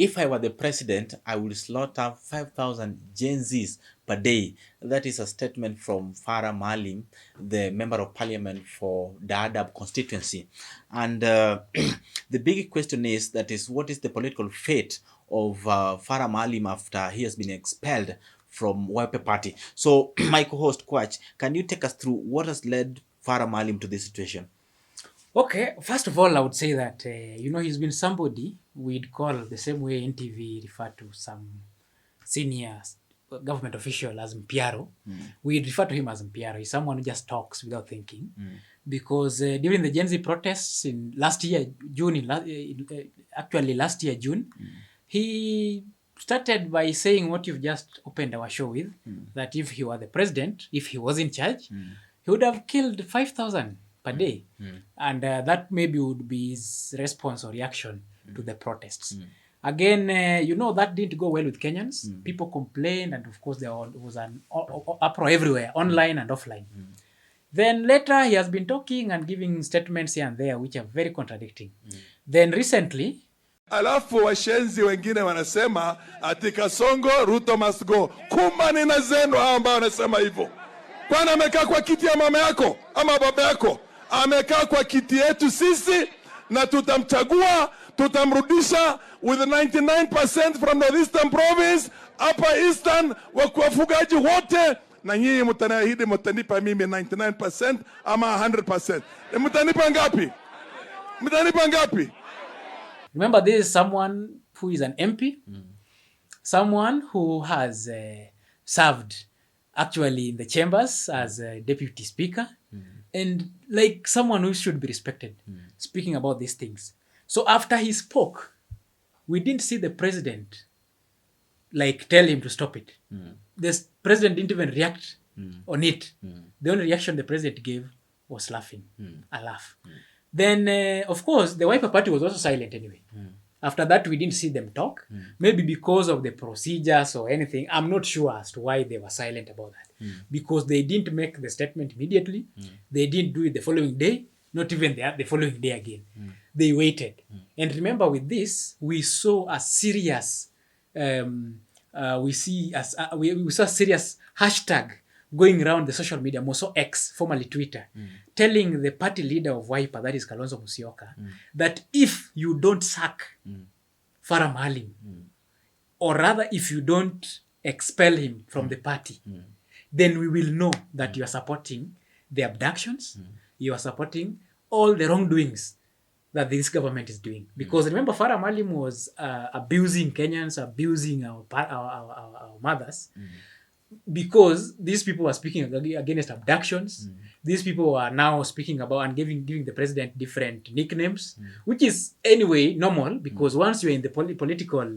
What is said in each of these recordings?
If I were the president, I would slaughter 5,000 Gen Zs per day. That is a statement from Farah Maalim, the member of parliament for the Adab constituency. And the big question is what is the political fate of Farah Maalim after he has been expelled from Wiper Party? So, my co-host Kwach, can you take us through what has led Farah Maalim to this situation? Okay, first of all, I would say that, he's been somebody we'd call the same way NTV refer to some senior government official as Mpiaro. We'd refer to him as Mpiaro. He's someone who just talks without thinking. Because during the Gen Z protests in last year, June, last year, June, he started by saying what you've just opened our show with, that if he were the president, if he was in charge, he would have killed 5,000 per day. And that maybe would be his response or reaction to the protests. Again, that didn't go well with Kenyans. People complained, and of course there was an uproar everywhere, online and offline. Then later he has been talking and giving statements here and there which are very contradicting. Then recently, alafu washenzi wengine wanasema ati Kasongo Ruto must go. Kuma nina zenu hao ambao wanasema hivyo. Kwani amekaa kwa kiti ya mama yako ama baba yako? Amekaa kwa kiti yetu sisi na tutamchagua, tutamrudisha with 99% from Northeastern province, Upper Eastern, wafugaji wote, na nyinyi mtaniahidi mtanipa mimi 99% ama 100%. Mtanipa ngapi? Mtanipa ngapi? Remember, this is someone who is an MP, someone who has served actually in the chambers as a deputy speaker, and like someone who should be respected, speaking about these things. So after he spoke, we didn't see the president like tell him to stop it. The president didn't even react on it. The only reaction the president gave was laughing, a laugh. Then, of course, the Wiper Party was also silent anyway. After that, we didn't see them talk. Maybe because of the procedures or anything. I'm not sure as to why they were silent about that. Because they didn't make the statement immediately. They didn't do it the following day. Not even the following day again. They waited. And remember, with this, we saw a serious, we saw a serious hashtag going around the social media, more so X, formerly Twitter, telling the party leader of Wiper, that is Kalonzo Musyoka, that if you don't sack Farah Maalim, or rather if you don't expel him from the party, then we will know that you are supporting the abductions, you are supporting all the wrongdoings that this government is doing. Because remember, Farah Maalim was abusing Kenyans, abusing our mothers, because these people were speaking against abductions. These people are now speaking about and giving the president different nicknames, which is anyway normal, because once you're in the political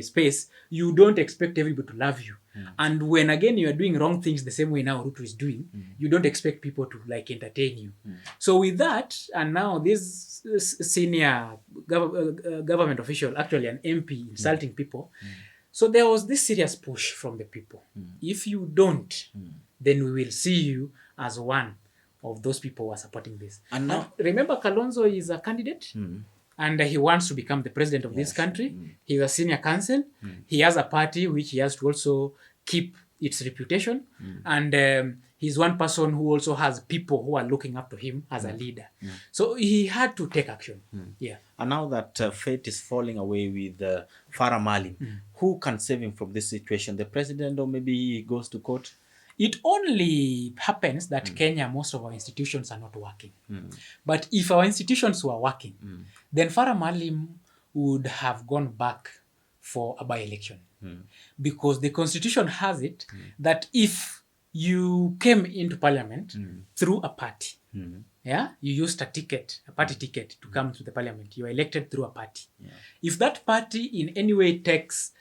space, you don't expect everybody to love you. And when again you are doing wrong things the same way now Ruto is doing, you don't expect people to like entertain you. So with that, and now this senior government official, actually an MP, insulting people, so there was this serious push from the people. If you don't, then we will see you as one of those people who are supporting this. And now, remember, Kalonzo is a candidate, and he wants to become the president of this country. He's a senior counsel. He has a party which he has to also keep its reputation. And he's one person who also has people who are looking up to him as a leader. So he had to take action. And now that fate is falling away with Farah Maalim, who can save him from this situation? The president, or maybe he goes to court? It only happens that Kenya, most of our institutions are not working. But if our institutions were working, then Farah Maalim would have gone back for a by-election. Because the constitution has it that if you came into parliament through a party, you used a party ticket to come to the parliament, you are elected through a party. If that party in any way takes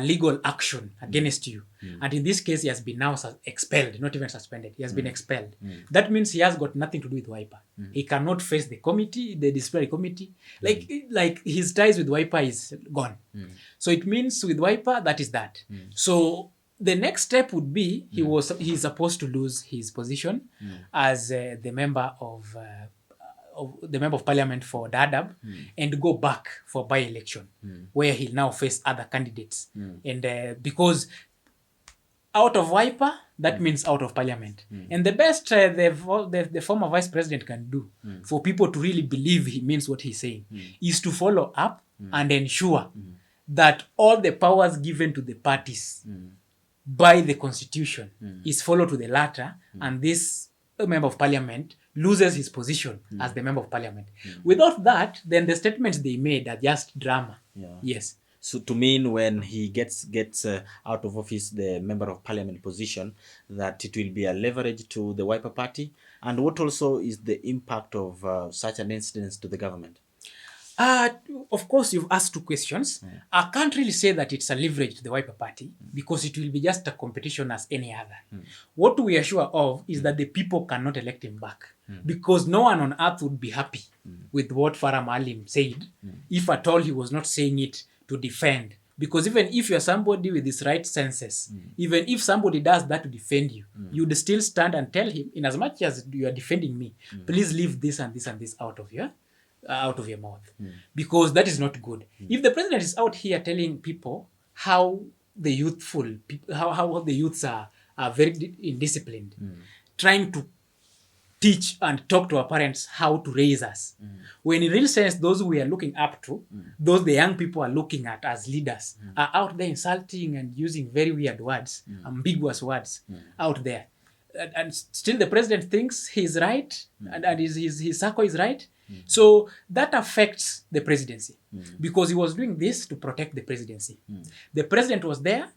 legal action against you, and in this case he has been now expelled, not even suspended, he has been expelled, that means he has got nothing to do with Wiper. He cannot face the committee, the disciplinary committee. Like his ties with Wiper is gone. So it means with Wiper, that is that. So the next step would be he's supposed to lose his position as the member of the member of parliament for Dadaab and go back for by-election, where he'll now face other candidates. And because out of Wiper, that means out of parliament. And the best the former vice president can do for people to really believe he means what he's saying is to follow up and ensure that all the powers given to the parties by the constitution is followed to the latter, and this member of parliament loses his position as the member of parliament. Without that, then the statements they made are just drama. Yes. So to mean when he gets out of office, the member of parliament position, that it will be a leverage to the Wiper party? And what also is the impact of such an incident to the government? Of course, you've asked two questions. I can't really say that it's a leverage to the Wiper party because it will be just a competition as any other. What we are sure of is that the people cannot elect him back because no one on earth would be happy with what Farah Maalim said if at all he was not saying it to defend. Because even if you're somebody with his right senses, even if somebody does that to defend you, you'd still stand and tell him, in as much as you are defending me, please leave this and this and this out of your mouth, because that is not good. If the president is out here telling people how the youths are very indisciplined, trying to teach and talk to our parents how to raise us, when in real sense those we are looking up to, those the young people are looking at as leaders, are out there insulting and using very weird words, ambiguous words out there, and still the president thinks he's right, and his circle is right. So that affects the presidency because he was doing this to protect the presidency. The president was there,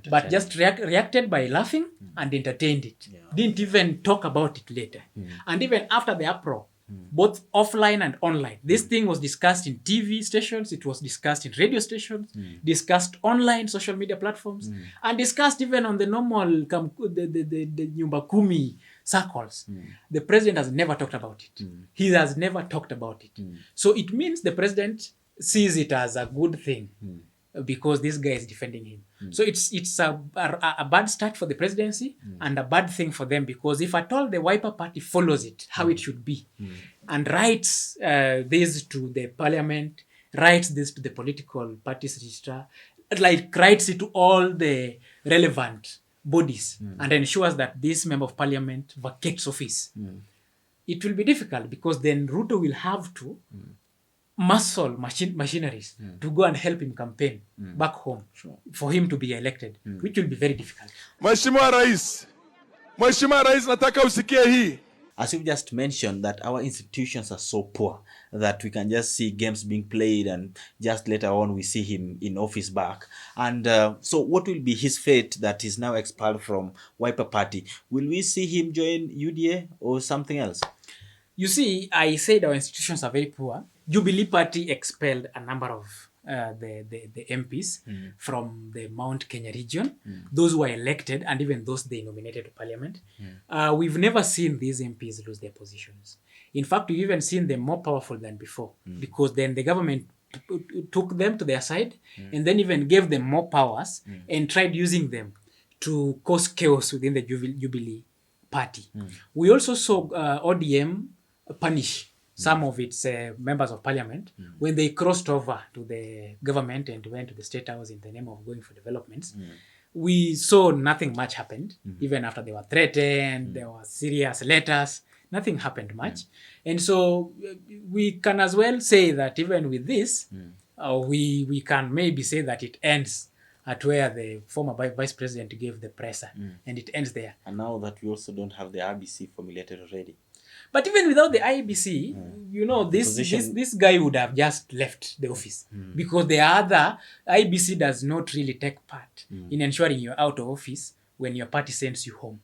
but just reacted by laughing and entertained it. Didn't even talk about it later. And even after the uproar, both offline and online, this thing was discussed in TV stations, it was discussed in radio stations, discussed online social media platforms, and discussed even on the normal the Nyumba Kumi circles. The president has never talked about it. He has never talked about it. So it means the president sees it as a good thing because this guy is defending him. So it's a bad start for the presidency and a bad thing for them, because if at all the Wiper party follows it how it should be and writes this to the parliament, writes this to the political parties registrar, like writes it to all the relevant bodies and ensures that this member of parliament vacates office, it will be difficult because then Ruto will have to muscle machineries to go and help him campaign back home for him to be elected, which will be very difficult. Mheshimiwa Rais, nataka usikie hii. As you've just mentioned, that our institutions are so poor that we can just see games being played and just later on we see him in office back. And so what will be his fate that is now expelled from Wiper Party? Will we see him join UDA or something else? You see, I said our institutions are very poor. Jubilee Party expelled a number of the MPs from the Mount Kenya region, those who were elected and even those they nominated to parliament. We've never seen these MPs lose their positions. In fact, we've even seen them more powerful than before because then the government took them to their side and then even gave them more powers and tried using them to cause chaos within the Jubilee Party. We also saw ODM punish some of its members of parliament when they crossed over to the government and went to the State House in the name of going for developments. We saw nothing much happened. Even after they were threatened, there were serious letters, nothing happened much. And so we can as well say that even with this, we can maybe say that it ends at where the former vice president gave the presser, and it ends there. And now that we also don't have the RBC formulated already. But even without the IBC, you know, this guy would have just left the office because the other IBC does not really take part in ensuring you're out of office when your party sends you home.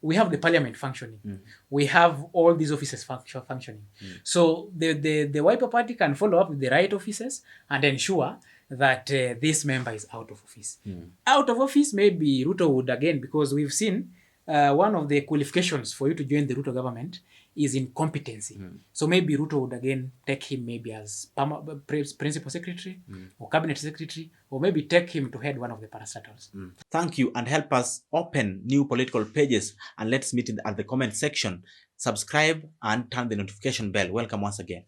We have the parliament functioning. We have all these offices functioning. So the Wiper Party can follow up with the right offices and ensure that this member is out of office. Out of office, maybe Ruto would again, because we've seen one of the qualifications for you to join the Ruto government is incompetency. So maybe Ruto would again take him maybe as principal secretary or cabinet secretary, or maybe take him to head one of the parastatals. Thank you, and help us open new political pages, and let's meet at the comment section. subscribe and turn the notification bell. Welcome once again.